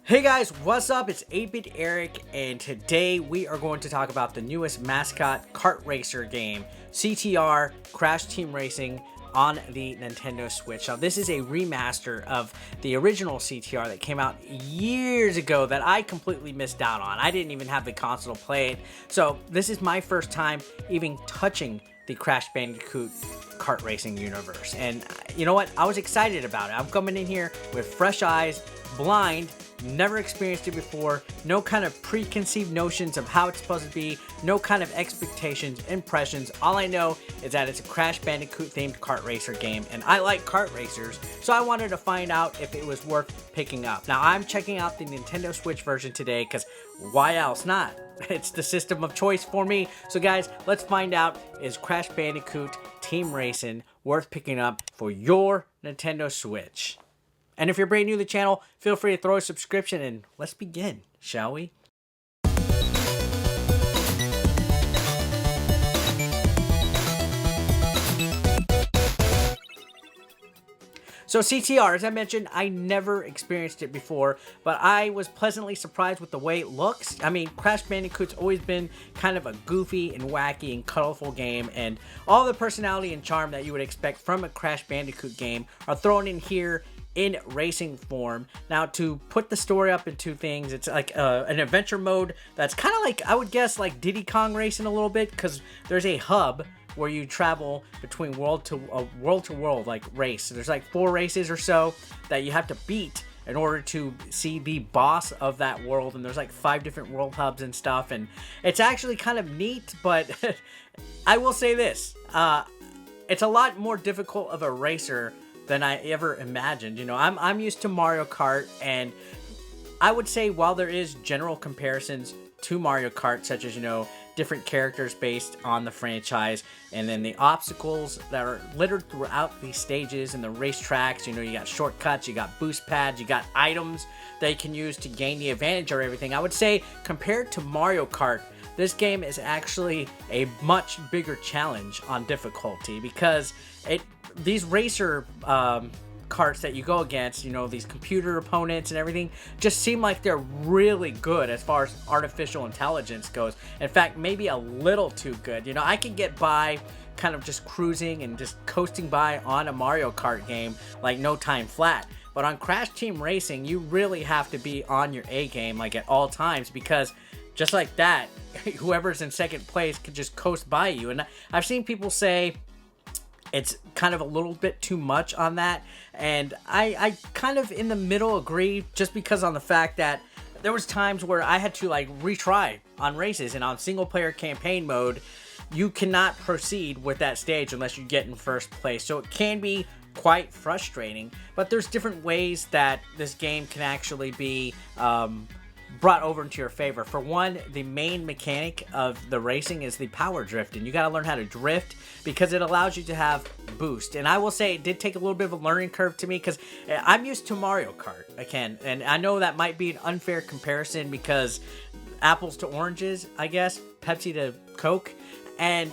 Hey guys, what's up? It's 8-Bit Eric, and today we are going to talk about the newest mascot kart racer game, CTR Crash Team Racing on the Nintendo Switch. Now, this is a remaster of the original CTR that came out years ago that I completely missed out on. I didn't even have the console to play it, so this is my first time even touching the Crash Bandicoot kart racing universe. And you know what? I was excited about it. I'm coming in here with fresh eyes, blind, never experienced it before, no kind of preconceived notions of how it's supposed to be, no kind of expectations, impressions. All I know is that it's a Crash Bandicoot themed kart racer game, and I like kart racers, so I wanted to find out if it was worth picking up. Now, I'm checking out the Nintendo Switch version today, because why else not? It's the system of choice for me. So guys, let's find out, is Crash Bandicoot Team Racing worth picking up for your Nintendo Switch? And if you're brand new to the channel, feel free to throw a subscription, and let's begin, shall we? So CTR, as I mentioned, I never experienced it before, but I was pleasantly surprised with the way it looks. I mean, Crash Bandicoot's always been kind of a goofy and wacky and colorful game, and all the personality and charm that you would expect from a Crash Bandicoot game are thrown in here in racing form. Now, to put the story up in two things, it's like an adventure mode that's kind of like, I would guess, like Diddy Kong Racing a little bit, because there's a hub where you travel between world to world like race. So there's like 4 races or so that you have to beat in order to see the boss of that world, and there's like 5 different world hubs and stuff, and it's actually kind of neat. But I will say this, it's a lot more difficult of a racer than I ever imagined. You know, I'm used to Mario Kart, and I would say while there is general comparisons to Mario Kart, such as, you know, different characters based on the franchise, and then the obstacles that are littered throughout the stages and the racetracks, you know, you got shortcuts, you got boost pads, you got items that you can use to gain the advantage or everything. I would say compared to Mario Kart, this game is actually a much bigger challenge on difficulty, because these racer carts that you go against, you know, these computer opponents and everything, just seem like they're really good as far as artificial intelligence goes. In fact, maybe a little too good. You know, I can get by kind of just cruising and just coasting by on a Mario Kart game like no time flat. But on Crash Team Racing, you really have to be on your A game, like at all times, because just like that, whoever's in second place could just coast by you. And I've seen people say it's kind of a little bit too much on that, and I kind of in the middle agree, just because on the fact that there was times where I had to like retry on races, and on single player campaign mode you cannot proceed with that stage unless you get in first place. So it can be quite frustrating, but there's different ways that this game can actually be brought over into your favor. For one, the main mechanic of the racing is the power drift, and you got to learn how to drift because it allows you to have boost. And I will say it did take a little bit of a learning curve to me, because I'm used to Mario Kart again, and I know that might be an unfair comparison because apples to oranges, I guess, Pepsi to Coke. And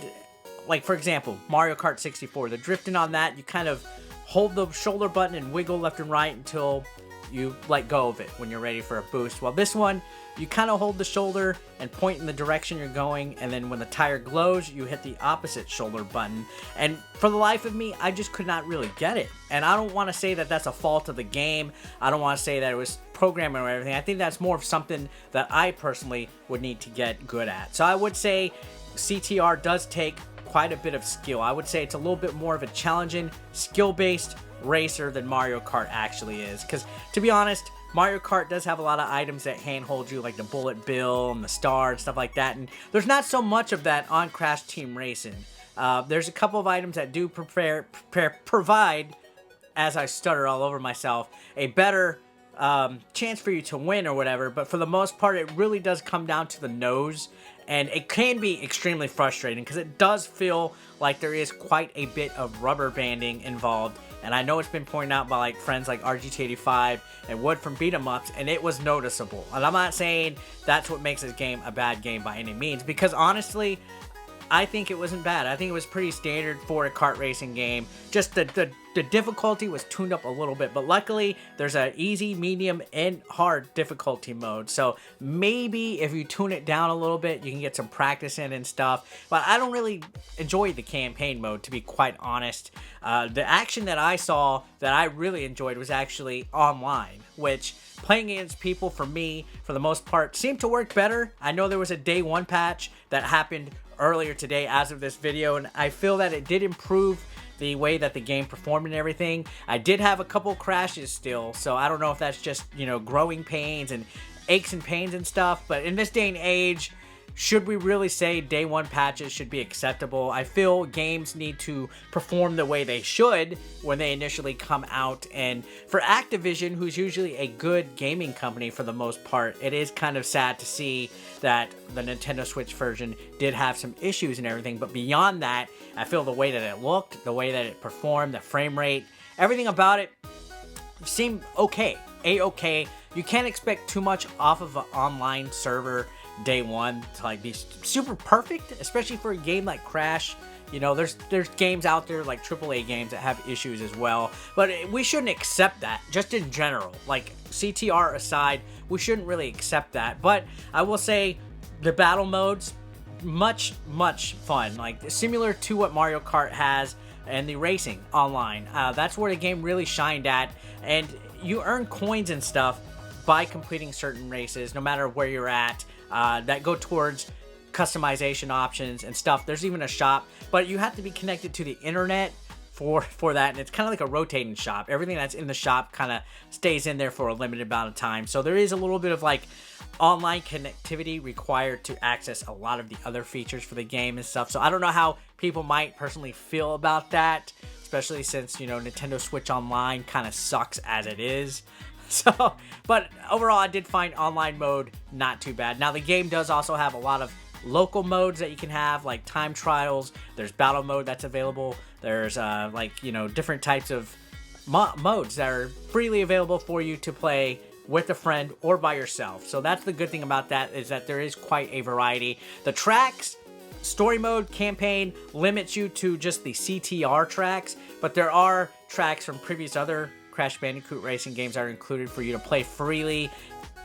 like, for example, Mario Kart 64, the drifting on that, you kind of hold the shoulder button and wiggle left and right until you let go of it when you're ready for a boost. While this one, you kind of hold the shoulder and point in the direction you're going, and then when the tire glows, you hit the opposite shoulder button. And for the life of me, I just could not really get it. And I don't want to say that that's a fault of the game. I don't want to say that it was programming or everything. I think that's more of something that I personally would need to get good at. So I would say CTR does take quite a bit of skill. I would say it's a little bit more of a challenging, skill-based racer than Mario Kart actually is, because to be honest, Mario Kart does have a lot of items that handhold you, like the bullet bill and the star and stuff like that, and there's not so much of that on Crash Team Racing. There's a couple of items that do provide, as I stutter all over myself, a better chance for you to win or whatever, but for the most part, it really does come down to the nose, and it can be extremely frustrating because it does feel like there is quite a bit of rubber banding involved. And I know it's been pointed out by like friends like RGT85 and Wood from Beat 'em Ups, and it was noticeable. And I'm not saying that's what makes this game a bad game by any means, because honestly, I think it wasn't bad. I think it was pretty standard for a kart racing game. Just the difficulty was tuned up a little bit, but luckily there's a easy, medium, and hard difficulty mode. So maybe if you tune it down a little bit, you can get some practice in and stuff. But I don't really enjoy the campaign mode, to be quite honest. The action that I saw that I really enjoyed was actually online, which playing against people, for me, for the most part, seemed to work better. I know there was a day one patch that happened earlier today as of this video, and I feel that it did improve the way that the game performed and everything. I did have a couple crashes still, so I don't know if that's just, you know, growing pains and aches and pains and stuff, but in this day and age, should we really say day one patches should be acceptable? I feel games need to perform the way they should when they initially come out. And for Activision, who's usually a good gaming company for the most part, it is kind of sad to see that the Nintendo Switch version did have some issues and everything. But beyond that, I feel the way that it looked, the way that it performed, the frame rate, everything about it seemed okay. A-okay. You can't expect too much off of an online server day one to like be super perfect, especially for a game like Crash. You know, there's games out there like AAA games that have issues as well, but we shouldn't accept that just in general. Like CTR aside, we shouldn't really accept that. But I will say the battle modes, much fun, like similar to what Mario Kart has, and the racing online. That's where the game really shined at, and you earn coins and stuff by completing certain races, no matter where you're at, that go towards customization options and stuff. There's even a shop, but you have to be connected to the internet for that, and it's kind of like a rotating shop. Everything that's in the shop kind of stays in there for a limited amount of time. So there is a little bit of like online connectivity required to access a lot of the other features for the game and stuff. So I don't know how people might personally feel about that, especially since, you know, Nintendo Switch Online kind of sucks as it is. So, but overall, I did find online mode not too bad. Now, the game does also have a lot of local modes that you can have, like time trials. There's battle mode that's available. There's, like, you know, different types of modes that are freely available for you to play with a friend or by yourself. So that's the good thing about that, is that there is quite a variety. The tracks, story mode, campaign, limits you to just the CTR tracks, but there are tracks from previous other Crash Bandicoot racing games that are included for you to play freely,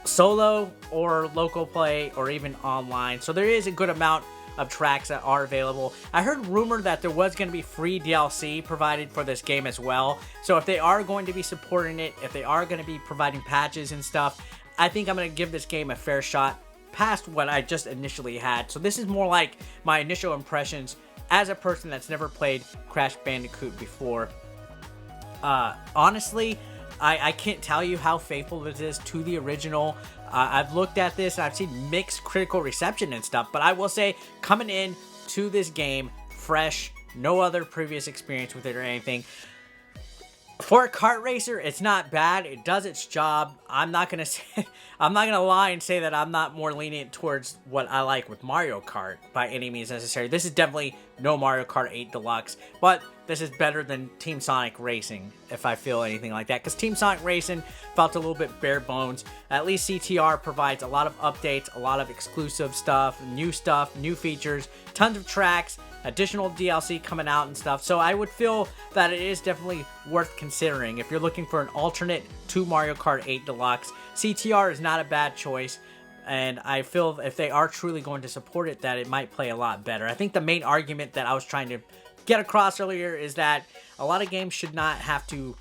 solo or local play, or even online. So there is a good amount of tracks that are available. I heard rumor that there was going to be free DLC provided for this game as well. So if they are going to be supporting it, if they are going to be providing patches and stuff, I think I'm going to give this game a fair shot past what I just initially had. So this is more like my initial impressions as a person that's never played Crash Bandicoot before. Honestly, I can't tell you how faithful this is to the original. I've looked at this and I've seen mixed critical reception and stuff, but I will say, coming in to this game fresh, no other previous experience with it or anything, for a kart racer, it's not bad. It does its job. I'm not gonna lie and say that I'm not more lenient towards what I like with Mario Kart by any means necessary. This is definitely no Mario Kart 8 Deluxe, but this is better than Team Sonic Racing, if I feel anything like that, because Team Sonic Racing felt a little bit bare bones. At least CTR provides a lot of updates, a lot of exclusive stuff, new features, tons of tracks, additional DLC coming out and stuff. So I would feel that it is definitely worth considering. If you're looking for an alternate to Mario Kart 8 Deluxe, CTR is not a bad choice. And I feel if they are truly going to support it, that it might play a lot better. I think the main argument that I was trying to get across earlier is that a lot of games should not have to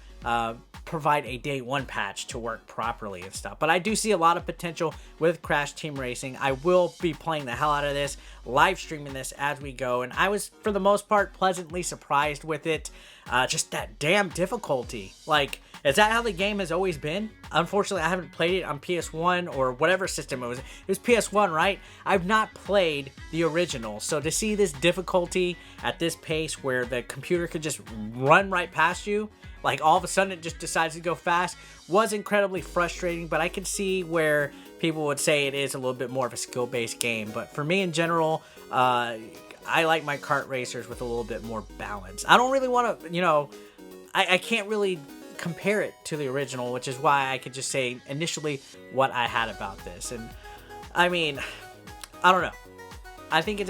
provide a day one patch to work properly and stuff. But I do see a lot of potential with Crash Team Racing. I will be playing the hell out of this, live streaming this as we go, and I was, for the most part, pleasantly surprised with it. Just that damn difficulty. Like, is that how the game has always been? Unfortunately, I haven't played it on PS1 or whatever system it was. It was PS1, right? I've not played the original, so to see this difficulty at this pace where the computer could just run right past you, like all of a sudden it just decides to go fast, was incredibly frustrating. But I can see where people would say it is a little bit more of a skill-based game. But for me in general, I like my kart racers with a little bit more balance. I don't really want to, you know, I can't really compare it to the original, which is why I could just say initially what I had about this. And I mean, I don't know. I think it's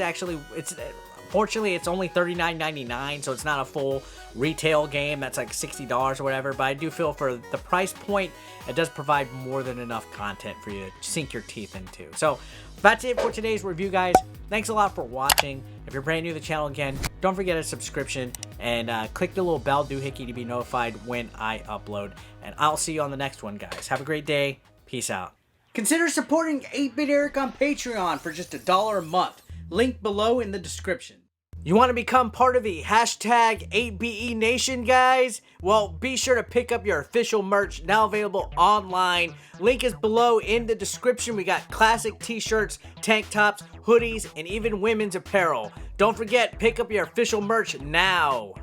Unfortunately, it's only $39.99, so it's not a full retail game. That's like $60 or whatever, but I do feel for the price point, it does provide more than enough content for you to sink your teeth into. So that's it for today's review, guys. Thanks a lot for watching. If you're brand new to the channel again, don't forget a subscription and click the little bell doohickey to be notified when I upload. And I'll see you on the next one, guys. Have a great day. Peace out. Consider supporting 8-Bit Eric on Patreon for just $1 a month. Link below in the description. You want to become part of the hashtag 8BE Nation, guys? Well, be sure to pick up your official merch, now available online. Link is below in the description. We got classic t-shirts, tank tops, hoodies, and even women's apparel. Don't forget, pick up your official merch now.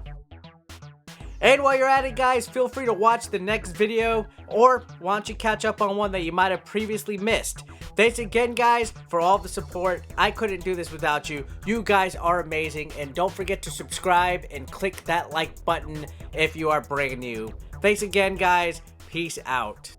And while you're at it, guys, feel free to watch the next video, or why don't you catch up on one that you might have previously missed. Thanks again, guys, for all the support. I couldn't do this without you. You guys are amazing, and don't forget to subscribe and click that like button if you are brand new. Thanks again, guys. Peace out.